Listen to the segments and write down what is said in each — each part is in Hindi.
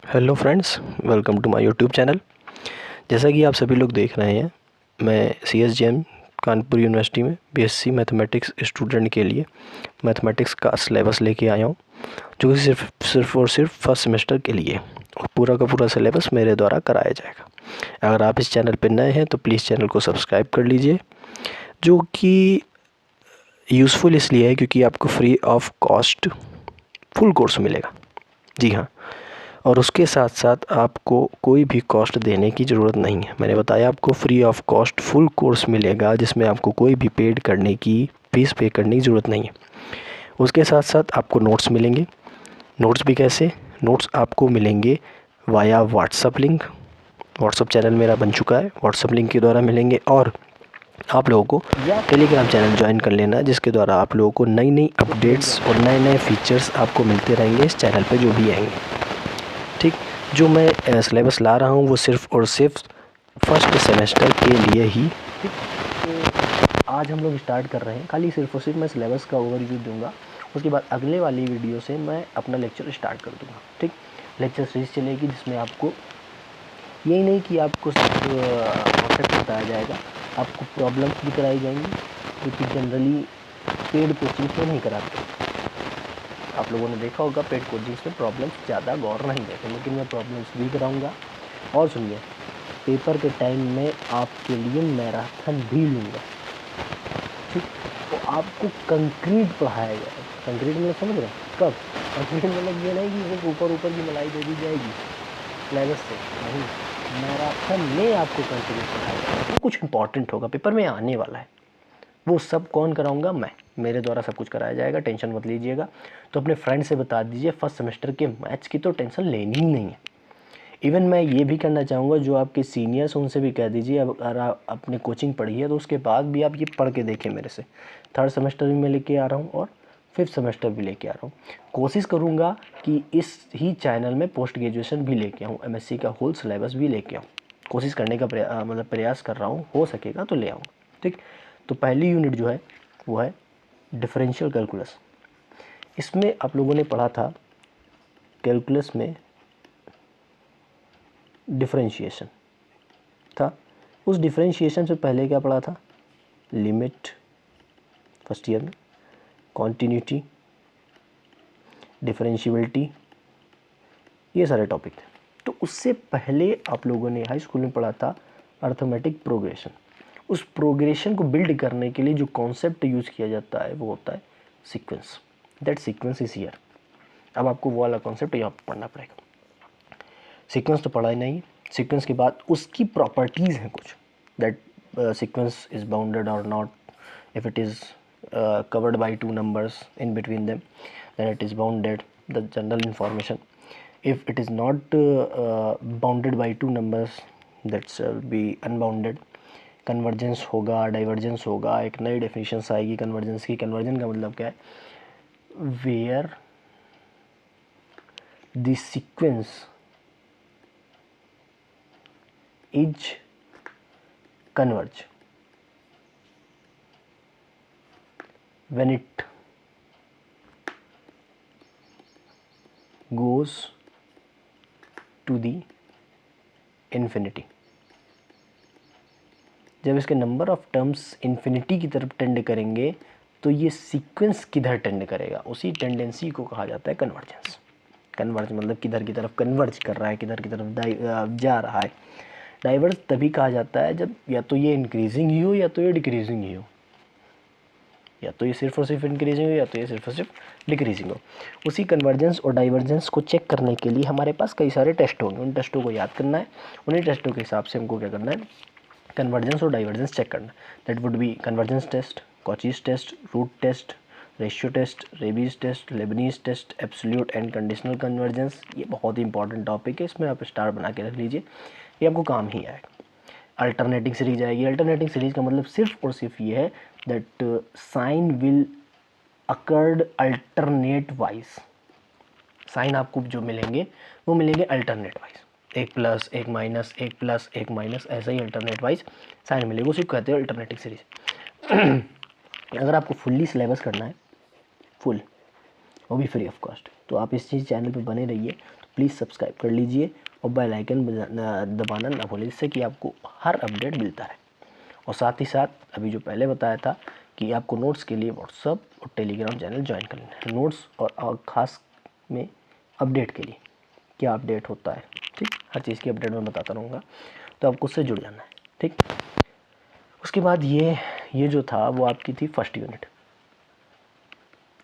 Hello friends, welcome to my YouTube channel. जैसा कि आप सभी लोग देख रहे हैं, मैं CSJM कानपुर यूनिवर्सिटी में BSc मैथमेटिक्स स्टूडेंट के लिए मैथमेटिक्स का सिलेबस लेके आया हूँ, जो कि सिर्फ और सिर्फ फर्स्ट सेमेस्टर के लिए, और पूरा का पूरा सिलेबस मेरे द्वारा कराया जाएगा। अगर आप इस चैनल पर नए हैं तो प्लीज़ चैनल को सब्सक्राइब कर लीजिए, जो कि यूज़फुल इसलिए है क्योंकि आपको free of cost full course मिलेगा। जी हाँ, और उसके साथ साथ आपको कोई भी कॉस्ट देने की ज़रूरत नहीं है। मैंने बताया आपको free of cost full course मिलेगा, जिसमें आपको कोई भी पेड करने की फीस पे करने की ज़रूरत नहीं है। उसके साथ साथ आपको नोट्स मिलेंगे। नोट्स भी कैसे? नोट्स आपको मिलेंगे via WhatsApp link. WhatsApp channel मेरा बन चुका है, व्हाट्सअप लिंक के द्वारा मिलेंगे। और आप लोगों को टेलीग्राम चैनल ज्वाइन कर लेना, जिसके द्वारा आप लोगों को नई नई अपडेट्स और नए नए फीचर्स आपको मिलते रहेंगे इस चैनल पे जो भी आएंगे। ठीक, जो मैं सिलेबस ला रहा हूँ वो सिर्फ और सिर्फ फर्स्ट सेमेस्टर के लिए ही। ठीक, तो आज हम लोग स्टार्ट कर रहे हैं। खाली सिर्फ और सिर्फ मैं सिलेबस का ओवरव्यू दूंगा, उसके बाद अगले वाली वीडियो से मैं अपना लेक्चर स्टार्ट कर दूंगा। ठीक, लेक्चर सीरीज चलेगी, जिसमें आपको यही नहीं कि आपको कॉन्सेप्ट बताया जाएगा, आपको प्रॉब्लम्स भी कराई जाएंगी, क्योंकि जनरली पेड कोचिंग में नहीं कराते। आप लोगों ने देखा होगा पेड कोचिंग्स में प्रॉब्लम्स ज़्यादा गौर नहीं देते, लेकिन मैं प्रॉब्लम्स भी कराऊंगा। और सुनिए, पेपर के टाइम में आपके लिए मैराथन भी लूँगा। ठीक, तो आपको कंक्रीट पढ़ाया जाएगा। कंक्रीट मतलब समझ रहे हैं? कब कंक्रीट मतलब ये नहीं कि सिर्फ ऊपर ऊपर की मलाई दे दी जाएगी सिलेबस से, नहीं। मैराथन में आपको कंक्रीट पढ़ाया जाएगा, वो कुछ इंपॉर्टेंट होगा, पेपर में आने वाला है। वो सब कौन कराऊंगा? मैं। मेरे द्वारा सब कुछ कराया जाएगा, टेंशन मत लीजिएगा। तो अपने फ्रेंड से बता दीजिए, फर्स्ट सेमेस्टर के मैथ्स की तो टेंशन लेनी ही नहीं है। इवन मैं ये भी करना चाहूँगा, जो आपके सीनियर्स उनसे भी कह दीजिए, अब अगर आप अपने कोचिंग पढ़ी है तो उसके बाद भी आप ये पढ़ के देखें मेरे से। थर्ड सेमेस्टर भी मैं लेके आ रहा हूँ और फिफ्थ सेमेस्टर भी लेके आ रहा हूँ। कोशिश करूँगा कि इस ही चैनल में पोस्ट ग्रेजुएशन भी लेके आऊँ, MSc का होल सिलेबस भी लेके आऊँ। कोशिश करने का प्रयास कर रहा हूँ, हो सकेगा तो ले आऊँ। ठीक, तो पहली यूनिट जो है वो है डिफरेंशियल कैलकुलस। इसमें आप लोगों ने पढ़ा था कैलकुलस में डिफरेंशिएशन था। उस डिफरेंशिएशन से पहले क्या पढ़ा था? लिमिट, फर्स्ट ईयर में, कॉन्टिन्यूटी, डिफरेंशियबिलिटी, ये सारे टॉपिक थे। तो उससे पहले आप लोगों ने हाई स्कूल में पढ़ा था अर्थमेटिक प्रोग्रेशन। उस प्रोग्रेशन को बिल्ड करने के लिए जो कॉन्सेप्ट यूज़ किया जाता है वो होता है sequence. That sequence is here. अब आपको वो वाला कॉन्सेप्ट यहाँ पढ़ना पड़ेगा। सीक्वेंस तो पढ़ा ही नहीं। सीक्वेंस के बाद उसकी प्रॉपर्टीज़ हैं कुछ, दैट सीक्वेंस इज बाउंडेड और not, if it is covered by two numbers in between them, then it is bounded, the general information. If it is not bounded by two numbers, that will be unbounded. Convergence होगा, डाइवर्जेंस होगा, एक नई डेफिनेशन आएगी कन्वर्जेंस की। कन्वर्जन का मतलब क्या है? Where the sequence is converge when it goes to the infinity। जब इसके नंबर ऑफ टर्म्स इन्फिनिटी की तरफ टेंड करेंगे तो ये सीक्वेंस किधर टेंड करेगा, उसी टेंडेंसी को कहा जाता है कन्वर्जेंस। कन्वर्ज मतलब किधर की तरफ कन्वर्ज कर रहा है, किधर की तरफ जा रहा है। डाइवर्ज तभी कहा जाता है जब या तो ये इंक्रीजिंग ही हो या तो ये डिक्रीजिंग ही हो, या तो ये सिर्फ और सिर्फ इंक्रीजिंग हो या तो ये सिर्फ और सिर्फ डिक्रीजिंग हो। उसी कन्वर्जेंस और डाइवर्जेंस को चेक करने के लिए हमारे पास कई सारे टेस्ट होंगे, उन टेस्टों को याद करना है। उन्हीं टेस्टों के हिसाब से हमको क्या करना है? कन्वर्जेंस और डाइवर्जेंस चेक करना। That would be convergence test, Cauchy's test, root test, ratio test, Raabe's test, Leibniz test, absolute and conditional convergence. ये बहुत ही इंपॉर्टेंट टॉपिक है, इसमें आप स्टार बना के रख लीजिए, ये आपको काम ही आएगा। अल्टरनेटिंग सीरीज आएगी। अल्टरनेटिंग सीरीज का मतलब सिर्फ और सिर्फ ये है that sign will occurred alternate wise. Sign आपको जो मिलेंगे वो मिलेंगे अल्टरनेट वाइज, एक प्लस एक माइनस, एक प्लस एक माइनस, ऐसा ही अल्टरनेट वाइज साइन मिलेगा, उसी को कहते हैं अल्टरनेटिंग सीरीज। अगर आपको फुल्ली सिलेबस करना है, फुल, वो भी फ्री ऑफ कॉस्ट, तो आप इस चीज़ चैनल पे बने रहिए। तो प्लीज़ सब्सक्राइब कर लीजिए और बेल आइकन दबाना ना भूलें, जिससे कि आपको हर अपडेट मिलता रहे। और साथ ही साथ अभी जो पहले बताया था कि आपको नोट्स के लिए व्हाट्सअप और टेलीग्राम चैनल ज्वाइन कर लेना है, नोट्स और ख़ास में अपडेट के लिए क्या अपडेट होता है, ठीक, हर चीज़ की अपडेट मैं बताता रहूँगा, तो आपको उससे जुड़ जाना है, ठीक। उसके बाद ये जो था वो आपकी थी फर्स्ट यूनिट।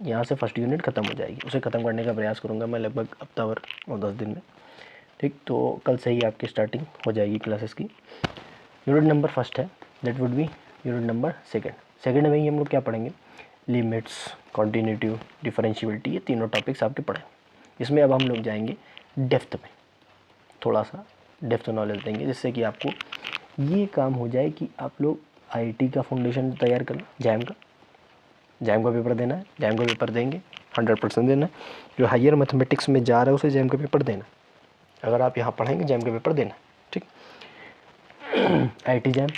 यहाँ से फर्स्ट यूनिट ख़त्म हो जाएगी, उसे ख़त्म करने का प्रयास करूँगा मैं लगभग हफ्ता भर और 10 दिन में, ठीक। तो कल से ही आपकी स्टार्टिंग हो जाएगी क्लासेस की। यूनिट नंबर फर्स्ट है, that would B unit number second में ही हम लोग क्या पढ़ेंगे, लिमिट्स, कॉन्टिन्यूटी, डिफरेंशियबिलिटी, ये तीनों टॉपिक्स आपके पढ़ें। इसमें अब हम लोग जाएंगे डेप्थ में, थोड़ा सा डेप्थ नॉलेज देंगे, जिससे कि आपको ये काम हो जाए कि आप लोग आईआईटी का फाउंडेशन तैयार करें। जैम का पेपर देना है, जैम का पेपर देंगे, 100% देना है। जो हायर मैथमेटिक्स में जा रहा है उसे जैम का पेपर देना, अगर आप यहाँ पढ़ेंगे जैम का पेपर देना, ठीक। आईआईटी जैम,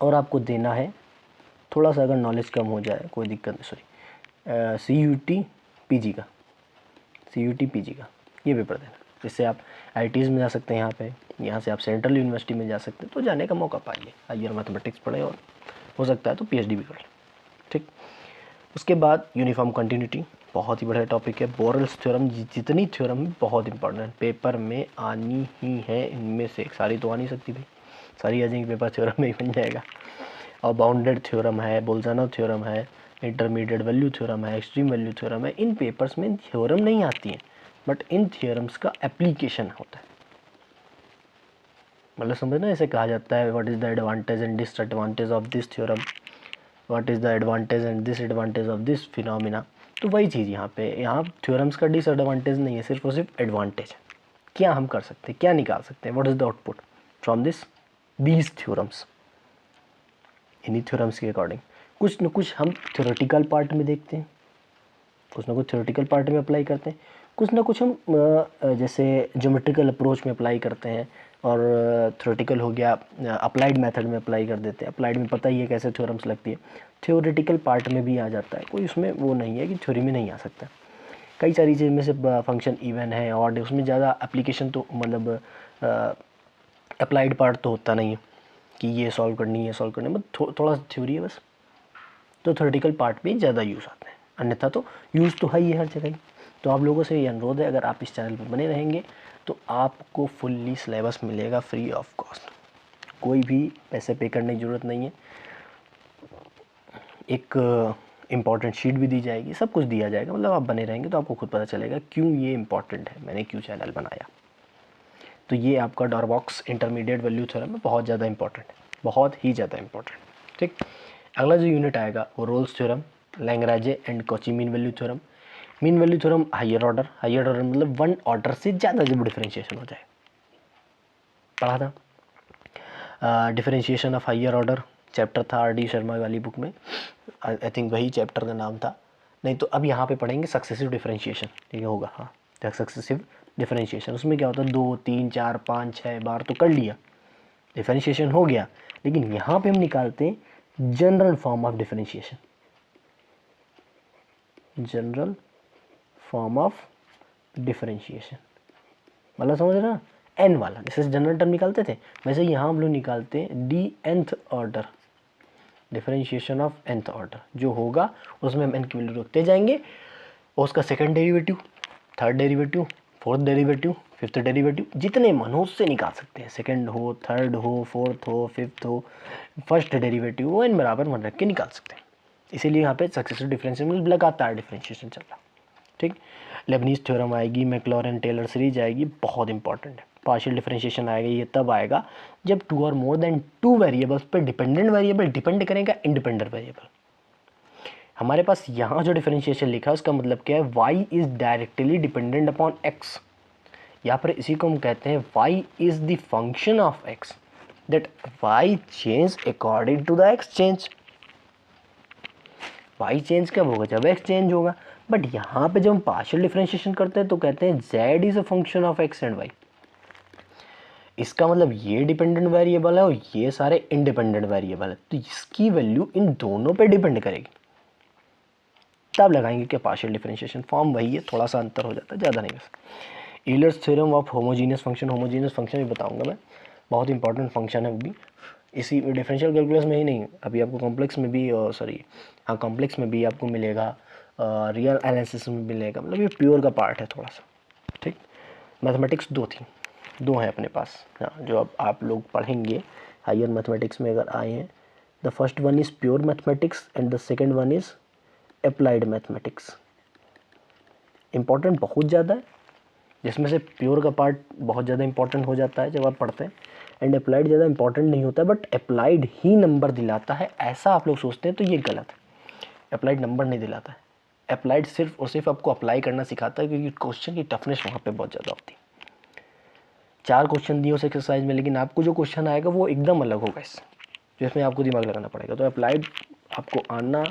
और आपको देना है थोड़ा सा, अगर नॉलेज कम हो जाए कोई दिक्कत नहीं, सॉरी CUT PG का ये पेपर देना, जिससे आप आईआईटीज़ में जा सकते हैं। यहाँ से आप सेंट्रल यूनिवर्सिटी में जा सकते हैं, तो जाने का मौका पाइए, हायर मैथमेटिक्स पढ़ें और हो सकता है तो PhD भी कर लें, ठीक। उसके बाद यूनिफॉर्म कंटिन्यूटी, बहुत ही बड़ा टॉपिक है। बोरेल्स थ्योरम, जितनी थ्योरम है बहुत इंपॉर्टेंट, पेपर में आनी ही है, इनमें से सारी तो आ नहीं सकती भाई, सारी आ जाएंगी पेपर थ्योरम में ही बन जाएगा। और बाउंडेड थ्योरम है, बोल्जानो थ्योरम है, इंटरमीडिएट वैल्यू थ्योरम है, एक्सट्रीम वैल्यू थ्योरम है। इन पेपर्स में थ्योरम नहीं आती हैं, बट इन थ्योरम्स का एप्लीकेशन होता है। मतलब समझना, ऐसे कहा जाता है what is the advantage and disadvantage of this theorem, what is the advantage and disadvantage of this phenomena. तो वही चीज़ यहाँ थ्योरम्स का डिसएडवांटेज नहीं है, सिर्फ और सिर्फ एडवांटेज। क्या हम कर सकते हैं, क्या निकाल सकते हैं, what is the output from these theorems. इन्हीं थ्योरम्स के अकॉर्डिंग कुछ न कुछ हम थ्योरेटिकल पार्ट में देखते हैं, कुछ ना कुछ थ्योरेटिकल पार्ट में अप्लाई करते हैं, कुछ ना कुछ हम जैसे ज्योमेट्रिकल अप्रोच में अप्लाई करते हैं, और थ्योरेटिकल हो गया अप्लाइड मेथड में अप्लाई कर देते हैं। अप्लाइड में पता ही है कैसे थ्योरम्स लगती है, थ्योरेटिकल पार्ट में भी आ जाता है, कोई उसमें वो नहीं है कि थ्योरी में नहीं आ सकता। कई सारी चीज़ में से फंक्शन इवन है ऑड, उसमें ज़्यादा एप्लीकेशन तो मतलब अप्लाइड पार्ट तो होता नहीं है कि ये सॉल्व करनी है, सॉल्व करनी है, मतलब थोड़ा सा थ्योरी है बस। तो थ्योरेटिकल पार्ट में ज़्यादा यूज़ आते हैं, अन्यथा तो यूज़ तो है ही हर जगह ही। तो आप लोगों से ये अनुरोध है, अगर आप इस चैनल पर बने रहेंगे तो आपको फुल्ली सिलेबस मिलेगा फ्री ऑफ कॉस्ट, कोई भी पैसे पे करने की ज़रूरत नहीं है। एक इम्पॉर्टेंट शीट भी दी जाएगी, सब कुछ दिया जाएगा। मतलब आप बने रहेंगे तो आपको खुद पता चलेगा क्यों ये इम्पॉर्टेंट है, मैंने क्यों चैनल बनाया। तो ये आपका डॉरबॉक्स इंटरमीडिएट वैल्यू थ्योरम है, बहुत ज़्यादा इंपॉर्टेंट है, बहुत ही ज़्यादा इंपॉर्टेंट, ठीक। अगला जो यूनिट आएगा वो Rolle's theorem, Lagrange and Cauchy mean value theorem. Mean value theorem higher order मतलब वन ऑर्डर से ज़्यादा जब डिफरेंशिएशन हो जाए, पढ़ा था। Differentiation of higher order chapter था RD शर्मा वाली बुक में, आई थिंक वही चैप्टर का नाम था। नहीं तो अब यहाँ पे पढ़ेंगे सक्सेसिव डिफरेंशिएशन, ठीक होगा, हाँ, सक्सेसिव डिफरेंशिएशन। उसमें क्या होता है, 2 3 4 5 6 बार तो कर लिया, डिफरेंशिएशन हो गया, लेकिन यहाँ पे हम निकालते हैं general form of differentiation, general form of differentiation, मतलब समझ रहे ना, n वाला, जैसे जनरल टर्म निकालते थे वैसे यहाँ हम लोग निकालते हैं nth order, differentiation of nth order जो होगा उसमें हम n की वैल्यू रखते जाएंगे, और उसका second derivative, third derivative, fourth derivative, fifth derivative, जितने मन हो उससे निकाल सकते हैं। सेकंड हो, थर्ड हो, फोर्थ हो, फिफ्थ हो, फर्स्ट डेरिवेटिव वो n बराबर 1 रख के निकाल सकते हैं। इसीलिए यहाँ पे सक्सेसिव डिफरेंशिएशन लगातार डिफरेंशिएशन चल रहा, ठीक। लेबनीज थ्योरम आएगी, मैक्लॉरेन टेलर सीरीज आएगी, बहुत इंपॉर्टेंट है। पार्शियल डिफरेंशिएशन आएगा, ये तब आएगा जब 2 और मोर देन 2 वेरिएबल्स पर डिपेंडेंट वेरिएबल डिपेंड करेगा इंडिपेंडेंट वेरिएबल। हमारे पास यहाँ जो डिफरेंशिएशन लिखा है उसका मतलब क्या है, y is directly dependent upon x, या फिर इसी को हम कहते हैं y is the function of x, that y change according to the x change. y change कब होगा, जब x चेंज होगा। बट यहाँ पे जब हम पार्शियल डिफरेंशिएशन करते हैं तो कहते हैं z is a function of x and y। इसका मतलब ये डिपेंडेंट वेरिएबल है और ये सारे इंडिपेंडेंट वेरिएबल है, तो इसकी वैल्यू इन दोनों पे डिपेंड करेगी, तब लगाएंगे कि पार्शियल डिफरेंशिएशन। फॉर्म वही है, थोड़ा सा अंतर हो जाता है, ज़्यादा नहीं बस। ईलर्स थ्योरम ऑफ होमोजीनियस फंक्शन भी बताऊंगा मैं, बहुत इंपॉर्टेंट फंक्शन है वो भी, इसी डिफरेंशियल कैलकुलस में ही नहीं, अभी आपको कॉम्प्लेक्स में भी कॉम्प्लेक्स में भी आपको मिलेगा, रियल एनालिसिस में मिलेगा, मतलब ये प्योर का पार्ट है थोड़ा सा। ठीक, मैथमेटिक्स दो हैं अपने पास, हाँ, जो अब आप लोग पढ़ेंगे हायर मैथमेटिक्स में अगर आए हैं। The first one is pure mathematics and the second one is applied mathematics. Important बहुत ज़्यादा है, जिसमें से प्योर का पार्ट बहुत ज़्यादा इंपॉर्टेंट हो जाता है जब आप पढ़ते हैं, एंड अप्लाइड ज़्यादा इंपॉर्टेंट नहीं होता, बट अप्लाइड ही नंबर दिलाता है ऐसा आप लोग सोचते हैं तो ये गलत है। अप्लाइड नंबर नहीं दिलाता है, अप्लाइड सिर्फ और सिर्फ आपको अप्लाई करना सिखाता है, क्योंकि क्वेश्चन की टफनेस वहाँ पे बहुत ज़्यादा होती है। 4 क्वेश्चन दिए उस एक्सरसाइज में, लेकिन आपको जो क्वेश्चन आएगा वो एकदम अलग होगा इससे, जिसमें आपको दिमाग लगाना पड़ेगा। तो अप्लाइड आपको आना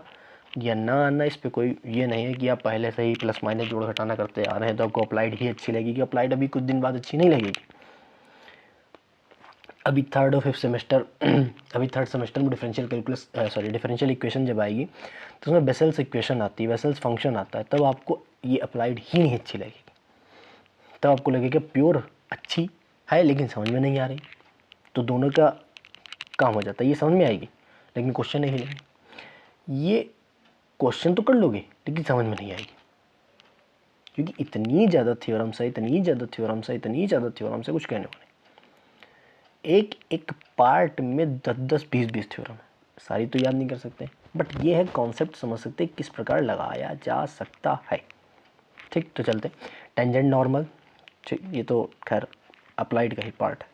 या ना आना, इस पर कोई ये नहीं है कि आप पहले से ही प्लस माइनस जोड़ घटाना करते आ रहे हैं तो आपको अप्लाइड ही अच्छी लगेगी। अप्लाइड अभी कुछ दिन बाद अच्छी नहीं लगेगी। अभी थर्ड और फिफ्थ सेमेस्टर अभी थर्ड सेमेस्टर में डिफरेंशियल इक्वेशन जब आएगी तो उसमें बेसेल्स इक्वेशन आती है, बेसेल्स फंक्शन आता है, तब आपको ये अप्लाइड ही नहीं अच्छी लगेगी। तब आपको लगेगा प्योर अच्छी है लेकिन समझ में नहीं आ रही, तो दोनों का काम हो जाता है। ये समझ में आएगी लेकिन क्वेश्चन नहीं हिलेंगे, ये क्वेश्चन तो कर लोगे लेकिन समझ में नहीं आएगी, क्योंकि इतनी ज़्यादा थ्योरम्स है, कुछ कहने को नहीं। एक एक पार्ट में 10-10, 20-20 थ्योरम है, सारी तो याद नहीं कर सकते, बट ये है कॉन्सेप्ट समझ सकते किस प्रकार लगाया जा सकता है। ठीक, तो चलते टेंजेंट नॉर्मल, ठीक, ये तो खैर अप्लाइड का ही पार्ट है।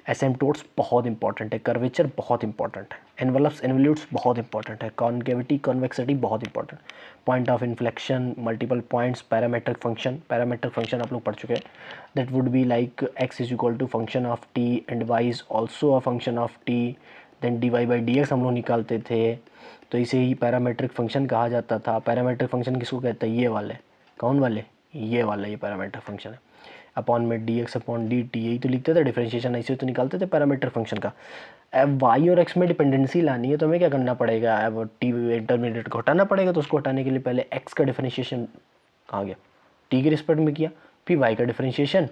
एसिम्पटोट्स बहुत इंपॉर्टेंट है, कर्वेचर बहुत इंपॉर्टेंट है, एनवलप्स एनवल्यूट्स बहुत इंपॉर्टेंट है, कॉन्केविटी कॉन्वेक्सिटी बहुत important, point of inflection, multiple points, parametric function आप लोग पढ़ चुके हैं। That would be like x is equal to function of t and y is also a function of t, then d y by d x हम लोग निकालते थे, तो इसे ही पैरामेट्रिक फंक्शन कहा जाता था। पैरामेट्रिक फंक्शन किसको कहते हैं? ये वाले, कौन वाले? ये वाला, ये पैरामेट्रिक फंक्शन है। अपॉन में D x upon D T, यही तो लिखते थे, डिफरेंशिएशन ऐसे तो निकालते थे पैरामीट्रिक फंक्शन का। अब वाई और एक्स में डिपेंडेंसी लानी है तो हमें क्या करना पड़ेगा? अब टी इंटरमीडिएट को हटाना पड़ेगा, तो उसको हटाने के लिए पहले एक्स का डिफरेंशिएशन कहाँ गया? टी के रिस्पेक्ट में किया, फिर वाई का डिफरेंशिएशन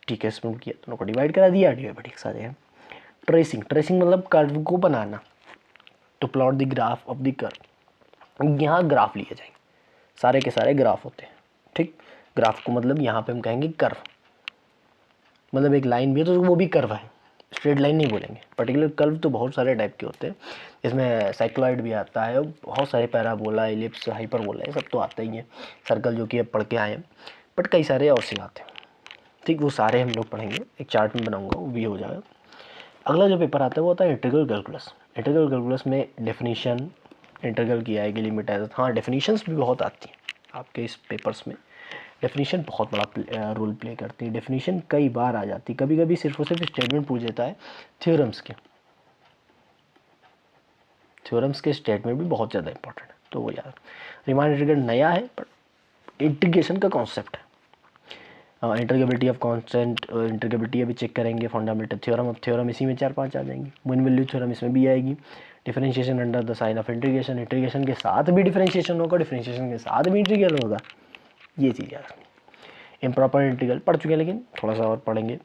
टी के रिस्पेक्ट में किया, दोनों को डिवाइड करा दिया, डी बाई डी एक्स आ जाएगा। ट्रेसिंग मतलब कर्व को बनाना, to plot the graph of the curve. यहाँ ग्राफ लिए जाएंगे, सारे के सारे ग्राफ होते हैं, ठीक। ग्राफ को मतलब यहाँ पे हम कहेंगे कर्व, मतलब एक लाइन भी है तो वो भी कर्व है, स्ट्रेट लाइन नहीं बोलेंगे। पर्टिकुलर कर्व तो बहुत सारे टाइप के होते हैं, इसमें साइक्लॉइड भी आता है, बहुत सारे पैराबोला, एलिप्स, हाइपरबोला, ये सब तो आता ही है। सर्कल जो कि अब पढ़ के आए हैं, बट कई सारे और से आते हैं, ठीक, वो सारे हम लोग पढ़ेंगे, एक चार्ट में बनाऊंगा, वो भी हो जाएगा। अगला जो पेपर आता है वो होता है इंटीग्रल कैलकुलस। इंटीग्रल कैलकुलस में डेफिनीशन, इंटीग्रल की आएगी, लिमिट आएगा, हाँ डेफिनीशंस भी बहुत आती हैं आपके इस पेपर्स में। डेफिनीशन बहुत बड़ा रोल प्ले करती है, डेफिनीशन कई बार आ जाती है, कभी कभी सिर्फ और सिर्फ स्टेटमेंट पूछ देता है। थ्योरम्स के स्टेटमेंट भी बहुत ज़्यादा इंपॉर्टेंट है, तो वो याद। रिमान इंटीग्रल नया है बट इंटीग्रेशन का कॉन्सेप्ट है। इंटीग्रेबिलिटी ऑफ कांस्टेंट, इंटीग्रेबिलिटी अभी चेक करेंगे। फंडामेंटल थ्योरम ऑफ थ्योरम इसी में 4-5 आ जाएंगी। मीन वैल्यू थ्योरम इसमें भी आएगी। Differentiation under the sign of integration, integration के साथ भी डिफरेंशिएशन होगा, डिफरेंशिएशन के साथ भी इंटीग्रल होगा, ये चीज़ याद रखनी। इम्प्रॉपर इंटीग्रल पढ़ चुके हैं लेकिन थोड़ा सा और पढ़ेंगे।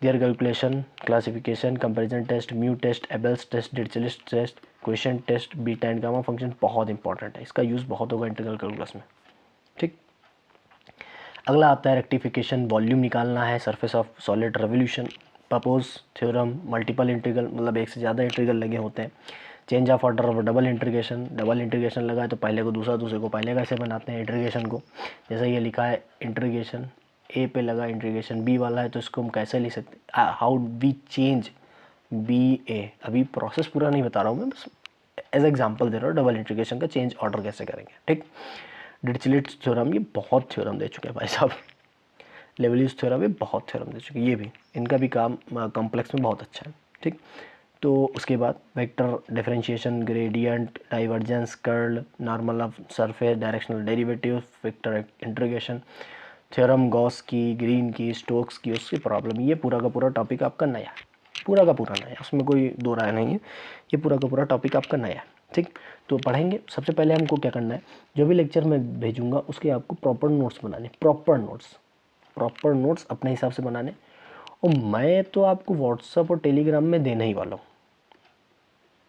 Their calculation, classification, comparison test, mu test, Abel's test, Dirichlet test, question test, beta and gamma function बहुत इंपॉर्टेंट है, इसका यूज़ बहुत होगा इंटीग्रल कैलकुलस में, ठीक। अगला आता है रेक्टिफिकेशन, वॉल्यूम निकालना है, surface of solid revolution, propose theorem, multiple integral मतलब एक से ज़्यादा इंटीग्रल लगे होते हैं। Change of order of double integration लगा है तो पहले को दूसरा, दूसरे को पहले कैसे बनाते हैं इंटीग्रेशन को। जैसे ये लिखा है इंटीग्रेशन ए पे लगा, इंटीग्रेशन बी वाला है तो इसको हम कैसे लिख सकते हैं, हाउ वी चेंज बी ए। अभी प्रोसेस पूरा नहीं बता रहा हूँ मैं, बस एज एग्जाम्पल दे रहा हूँ डबल इंटीग्रेशन का चेंज ऑर्डर कैसे करेंगे, ठीक। डिरिचलेट थ्योरम, ये बहुत थ्योरम दे चुके हैं भाई साहब। लेवलिस थ्योरम भी बहुत थ्योरम दे चुके हैं, ये भी इनका भी काम कॉम्प्लेक्स में बहुत अच्छा है, ठीक। तो उसके बाद vector differentiation, gradient, divergence, curl, normal of surface, directional derivative, vector integration, theorem Gauss की, ग्रीन की, स्टोक्स की, उसकी प्रॉब्लम, ये पूरा का पूरा टॉपिक आपका नया है, पूरा का पूरा नया, उसमें कोई दो राय नहीं है, ये पूरा का पूरा टॉपिक आपका नया है, ठीक। तो पढ़ेंगे। सबसे पहले हमको क्या करना है, जो भी लेक्चर मैं भेजूंगा उसके आपको प्रॉपर नोट्स बनाने, प्रॉपर प्रॉपर नोट्स अपने हिसाब से बनाने, और मैं तो आपको व्हाट्सअप और टेलीग्राम में देने ही वाला हूँ,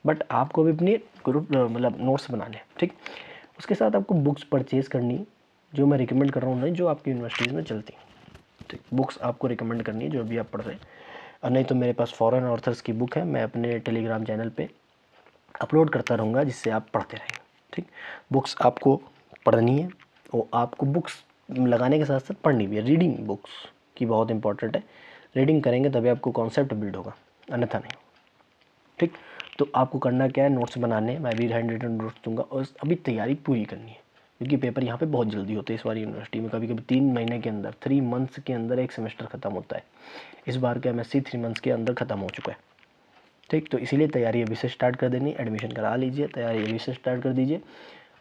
बट आपको भी अपनी ग्रुप मतलब नोट्स बनाने, ठीक। उसके साथ आपको बुक्स परचेज़ करनी, जो मैं रिकमेंड कर रहा हूँ, नहीं जो आपकी यूनिवर्सिटीज़ में चलती हैं, ठीक। बुक्स आपको रिकमेंड करनी है जो अभी आप पढ़ रहे हैं, और नहीं तो मेरे पास फॉरेन ऑथर्स की बुक है, मैं अपने टेलीग्राम चैनल पे अपलोड करता रहूँगा, जिससे आप पढ़ते रहेंगे, ठीक। बुक्स आपको पढ़नी है, और आपको बुक्स लगाने के साथ साथ पढ़नी भी है। रीडिंग बुक्स की बहुत इंपॉर्टेंट है, रीडिंग करेंगे तभी आपको कॉन्सेप्ट बिल्ड होगा, अन्यथा नहीं, ठीक। तो आपको करना क्या है, नोट्स बनाने, मैं भी हैंड रिटन नोट्स दूंगा, और अभी तैयारी पूरी करनी है, क्योंकि पेपर यहाँ पे बहुत जल्दी होते हैं इस बार यूनिवर्सिटी में, कभी कभी 3 महीने के अंदर, 3 मंथ्स के अंदर एक सेमेस्टर ख़त्म होता है। इस बार का MSc 3 मंथ्स के अंदर ख़त्म हो चुका है, ठीक। तो इसीलिए तैयारी अभी से स्टार्ट कर देनी, एडमिशन करा लीजिए, तैयारी अभी से स्टार्ट कर दीजिए,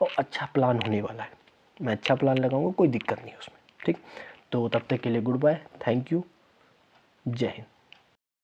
और अच्छा प्लान होने वाला है, मैं अच्छा प्लान लगाऊंगा, कोई दिक्कत नहीं है उसमें, ठीक। तो तब तक के लिए गुड बाय, थैंक यू, जय हिंद।